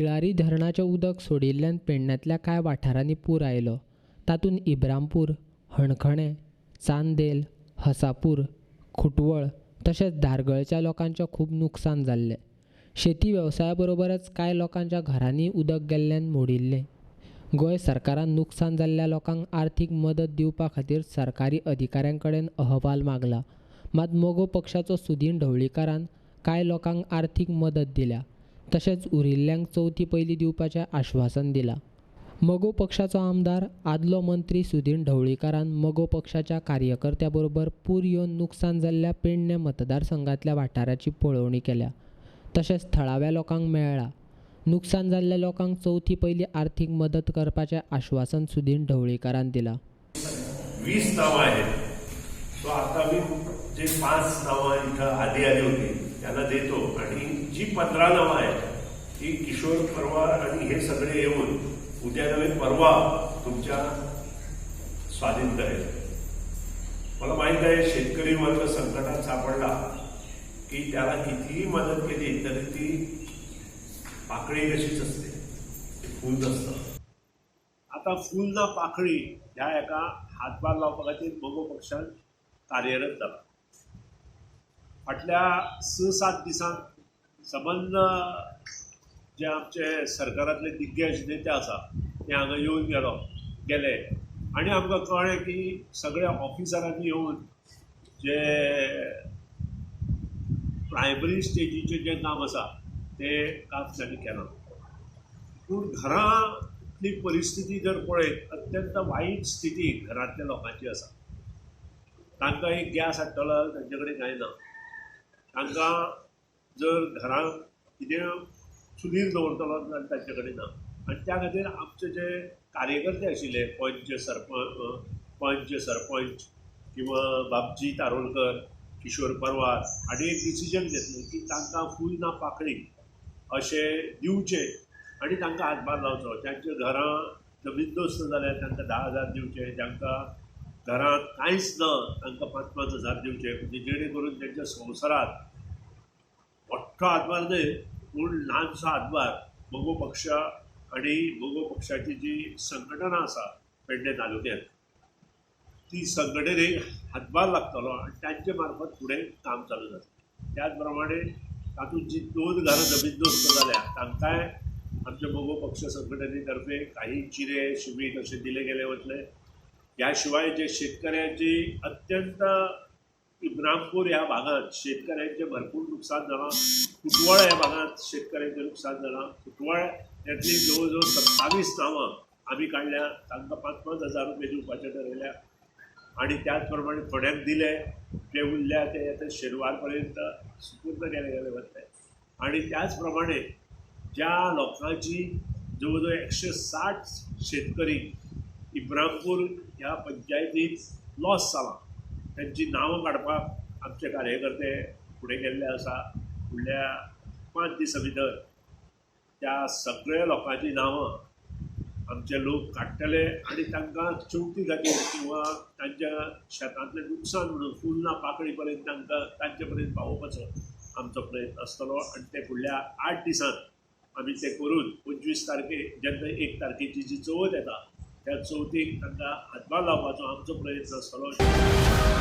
बुळारी धरणाचें उदक सोडिल्ल्यान पेडण्यातल्या कांय वाठारांनी पूर आयलो। तातूंत इब्रामपूर, हणखणे, चांदेल, हसापूर, खुटवळ तशेंच धारगळच्या लोकांचें खूब नुकसान जाल्लें। शेती वेवसाया बरोबरच कांय लोकांच्या घरांनी उदक गेल्ल्यान मोडिल्लें। गोंय सरकारान नुकसान जाल्ल्या लोकांक आर्थीक मदत दिवपा खातीर सरकारी अधिकाऱ्यां कडेन अहवाल मागला। मात मोगो पक्षाचो सुदीन ढवळीकारान कांय लोकांक आर्थीक मदत दिल्या, तशेंच उरिल्ल्यांक चवथी पयलीं दिवपाचें आश्वासन दिलां। मोगो पक्षाचो आमदार आदलो मंत्री सुदीन ढवळीकारान मोगो पक्षाच्या कार्यकर्त्यां बरोबर पूर येवन नुकसान जाल्ल्या पेडणे मतदारसंघातल्या वाठाराची पळोवणी केल्या, तशेंच थळाव्या लोकांक मेळ्ळा। नुकसान जाल्ल्या लोकांक चवथी पयलीं आर्थीक मदत करपाचें आश्वासन सुदीन ढवळीकारान दिलां। 20 नावं आहेत, तो आता मी जे 5 नावं इथं आधी आली होती त्यांना देतो आणि जी 15 नावं आहेत ती किशोर परवार आणि हे सगळे येऊन उद्या नव्हे परवा तुमच्या स्वाधीन करेल। मला माहित आहे शेतकरी वर्ग संकटात सापडला की त्याला कितीही मदत केली तरी ती पाकळी कशीच असते, फूल नसतं। आता फूल ना पाकळी ह्या एका हातभार लावपा खातीर मोगो पक्षान कार्यरत जाला। फाटल्या 6-7 दिसांक संबंद जे आमचे सरकारांतले दिग्गज नेते आसा ते हांगा येवन गेले आनी आमकां कळ्ळें की सगळ्या ऑफिसरांनी येवन जे प्रायमरी स्टेजीचें जें काम आसा तें काम तांणी केलां। पूण घरांतली परिस्थिती जर पळयत अत्यंत वायट स्थिती घरांतल्या लोकांची आसा। तांकां एक गॅस हाडटलो तांचे कडेन कांय ना, तांकां जर घरांत कितें चुलीर दवरतलो जाल्यार तांचे कडेन ना। आनी त्या खातीर आमचे जे कार्यकर्ते आशिल्ले पंच सरपंच किंवा बाबजी तारोलकर, किशोर परवार हांणी एक डिसिजन घेतलें की तांकां फूल ना पाकळी अशें दिवचें आनी तांकां हातभार लावचो। जांचे घरां जमीनदोस्त जाल्यार तांकां 10,000 दिवचे, जांकां घरांत कांयच ना तांकां 5-5 हजार दिवचे, म्हणजे जेणे करून तांच्या संवसारांत मोठ्ठो हातभार न्हय पूण ल्हानसो हातभार मोगो पक्ष आनी मोगो पक्षाची जी संघटना आसा पेडणे तालुक्यांत ती संघटनेक हातभार लागतलो आनी तांचे मार्फत फुडें काम चालू जाता। त्याच प्रमाणे तातूंत जी 2 घरां जमीनदोस्त जाल्या तांकांय आमच्या मोगो पक्ष संघटने तर्फे काही चिरे शिमीट असे दिले गेले वतले। ह्या शिवाय जे शेतकऱ्यांची अत्यंत इब्रामपूर ह्या भागात शेतकऱ्यांचे भरपूर नुकसान जालां, खुटवळ ह्या भागात शेतकऱ्यांचे नुकसान जालां। खुटवळ यातली जवळ 27 नांवां आमी काडल्या, तांकां 5-5 हजार रुपया दिवपाचें ठरयल्या आनी त्याच प्रमाणे थोड्यांक दिले, जे उरल्या ते येता शेनवार पर्यंत सुपूर्द केले वतले। आनी त्याच प्रमाणे ज्या लोकांची जवळ 160 शेतकरी इब्रामपूर ह्या पंचायतीत लॉस जाला त्यांची नांवां काडपाक आमचे कार्यकर्ते फुडें गेल्ले आसा। फुडल्या 5 दिसां भितर त्या सगळ्या लोकांची नांवां आमचे लोक काडटले आनी तांकां चवथी खातीर किंवा तांच्या शेतांतलें नुकसान म्हणून फूल ना पाकळी पर्यंत तांकां तांचे पर्यंत पावोवपाचो आमचो प्रयत्न आसतलो आनी ते फुडल्या 8 दिसांत आमी ते करून 25 तारखेक जेन्ना 1 तारखेची जी चवथ येता त्या चवथीक तांकां हातभार लावपाचो आमचो प्रयत्न आसतलो।